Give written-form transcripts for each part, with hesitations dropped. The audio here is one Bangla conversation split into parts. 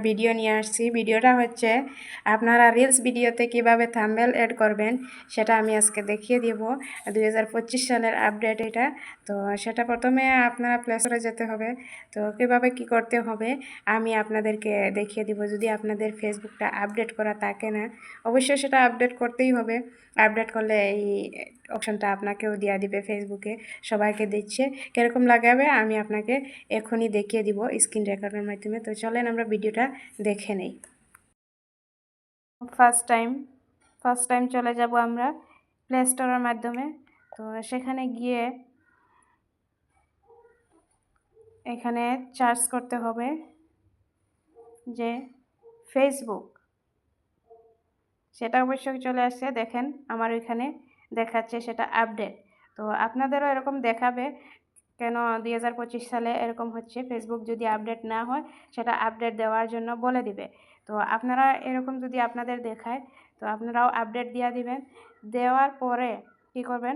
ভিডিও নিয়ে আসছি। ভিডিওটা হচ্ছে আপনারা রিলস ভিডিওতে কিভাবে থাম্বনেল এড করবেন সেটা আমি আজকে দেখিয়ে দিব। 2025 সালের আপডেট এটা। তো সেটা প্রথমে আপনারা প্লে স্টোরে যেতে হবে। তো কিভাবে কি করতে হবে আমি আপনাদেরকে দেখিয়ে দিব। যদি আপনাদের ফেসবুকটা আপডেট করা থাকে না, অবশ্যই সেটা আপডেট করতেই হবে। আপডেট করলে এই অপশনটা আপনাকেও দেওয়া দিবে, ফেসবুকে সবাইকে দিচ্ছে। কীরকম লাগাবে আমি আপনাকে এখনই দেখিয়ে দিব স্ক্রিন রেকর্ডের মাধ্যমে। তো চলেন আমরা ভিডিওটা দেখে নেই। ফার্স্ট টাইম চলে যাব আমরা প্লে স্টোরের মাধ্যমে। তো সেখানে গিয়ে এখানে সার্চ করতে হবে যে ফেসবুক, সেটা অবশ্যই চলে আসছে। দেখেন আমার ওইখানে দেখাচ্ছে সেটা আপডেট। তো আপনাদেরও এরকম দেখাবে। কেন 2025 সালে এরকম হচ্ছে, ফেসবুক যদি আপডেট না হয় সেটা আপডেট দেওয়ার জন্য বলে দিবে। তো আপনারা এরকম যদি আপনাদের দেখায় তো আপনারাও আপডেট দিয়ে দিবেন। দেওয়ার পরে কি করবেন,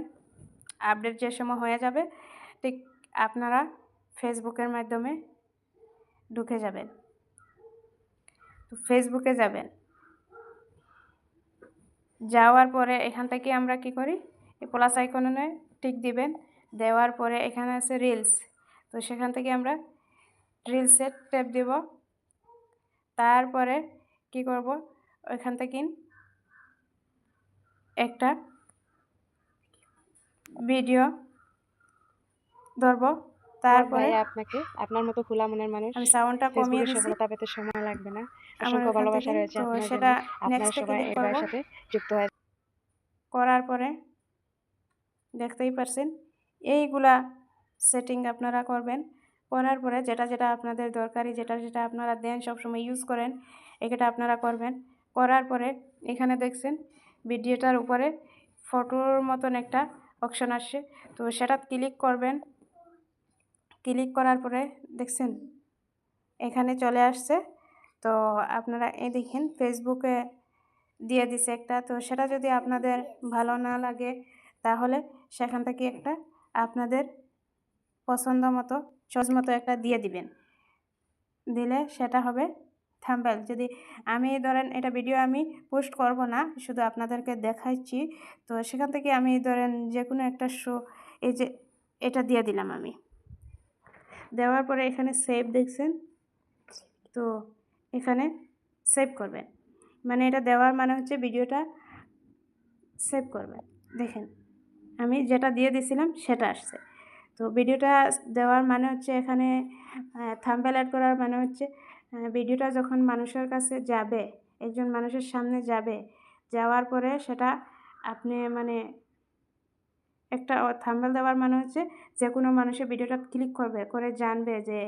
আপডেট যে সময় হয়ে যাবে ঠিক আপনারা ফেসবুকের মাধ্যমে ঢুকে যাবেন। তো ফেসবুকে যাবেন, যাওয়ার পরে এখান থেকে আমরা কি করি, এই প্লাস আইকনে টিক দিবেন। দেওয়ার পরে এখানে আছে রিলস। তো সেখান থেকে আমরা রিলসে ট্যাপ দেব। তারপরে কি করব, ওইখান থেকে একটা ভিডিও ধরব। তারপরে আপনাকে আপনার মতো খোলা মনের মানুষ আমি সাউন্ডটা কমিয়ে দিচ্ছি, সফলতা পেতে সময় লাগবে না। আমার অসংখ্য ওখান ভালোবাসা থেকে। রয়েছে তো আপনার সেটা জন্য। আপনারা নেক্সটে সবাই ক্লিক এর করব। সাথে যুক্ত হয়ে করার পরে দেখতেই পারছেন এইগুলা সেটিং আপনারা করবেন। করার পরে যেটা যেটা আপনাদের দরকারি, যেটা যেটা আপনারা দেন সবসময় ইউজ করেন, এটা আপনারা করবেন। করার পরে এখানে দেখছেন ভিডিওটার উপরে ফটোর মতন একটা অপশন আসছে। তো সেটা ক্লিক করবেন। ক্লিক করার পরে দেখছেন এখানে চলে আসছে। তো আপনারা এই দেখেন ফেসবুকে দিয়ে দিছে একটা। তো সেটা যদি আপনাদের ভালো না লাগে তাহলে সেখান থেকে একটা আপনাদের পছন্দ মতো চয়েস মতো একটা দিয়ে দিবেন। দিলে সেটা হবে থাম্বনেল। যদি আমি ধরেন এটা ভিডিও আমি পোস্ট করব না, শুধু আপনাদেরকে দেখাচ্ছি। তো সেখান থেকে আমি ধরেন যে কোনো একটা শো, এই যে এটা দিয়ে দিলাম আমি। দেওয়ার পরে এখানে সেভ দেখছেন, তো এখানে সেভ করবেন। মানে এটা দেওয়ার মানে হচ্ছে ভিডিওটা সেভ করবেন। দেখেন আমি যেটা দিয়ে দিয়েছিলাম সেটা আসছে। তো ভিডিওটা দেওয়ার মানে হচ্ছে এখানে থাম্বনেল অ্যাড করার মানে হচ্ছে ভিডিওটা যখন মানুষের কাছে যাবে, একজন মানুষের সামনে যাবে, যাওয়ার পরে সেটা আপনি মানে একটা থাম্বনেল দেওয়ার মানে হচ্ছে যে কোনো মানুষের ভিডিওটা ক্লিক করবে, করে জানবে যে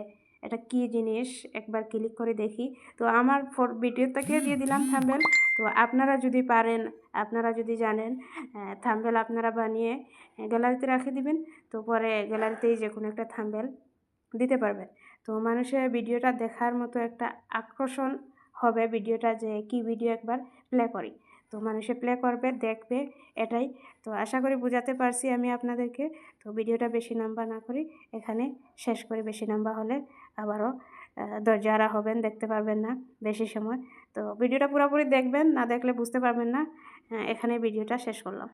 এটা কী জিনিস, একবার ক্লিক করে দেখি। তো আমার ভিডিওটাকে দিয়ে দিলাম থাম্বনেল। তো আপনারা যদি পারেন, আপনারা যদি জানেন থাম্বনেল আপনারা বানিয়ে গ্যালারিতে রেখে দিবেন। তো পরে গ্যালারিতেই যে কোনো একটা থাম্বনেল দিতে পারবেন। তো মানুষের ভিডিওটা দেখার মতো একটা আকর্ষণ হবে ভিডিওটা, যে কি ভিডিও একবার প্লে করি। তো মানুষে প্লে করবে, দেখবে, এটাই। তো আশা করি বোঝাতে পারছি আমি আপনাদেরকে। তো ভিডিওটা বেশি লম্বা না করি, এখানে শেষ করি। বেশি লম্বা হলে আবারও ধৈর্যহারা হবেন, দেখতে পারবেন না বেশি সময়। তো ভিডিওটা পুরোপুরি দেখবেন, না দেখলে বুঝতে পারবেন না। এখানে ভিডিওটা শেষ করলাম।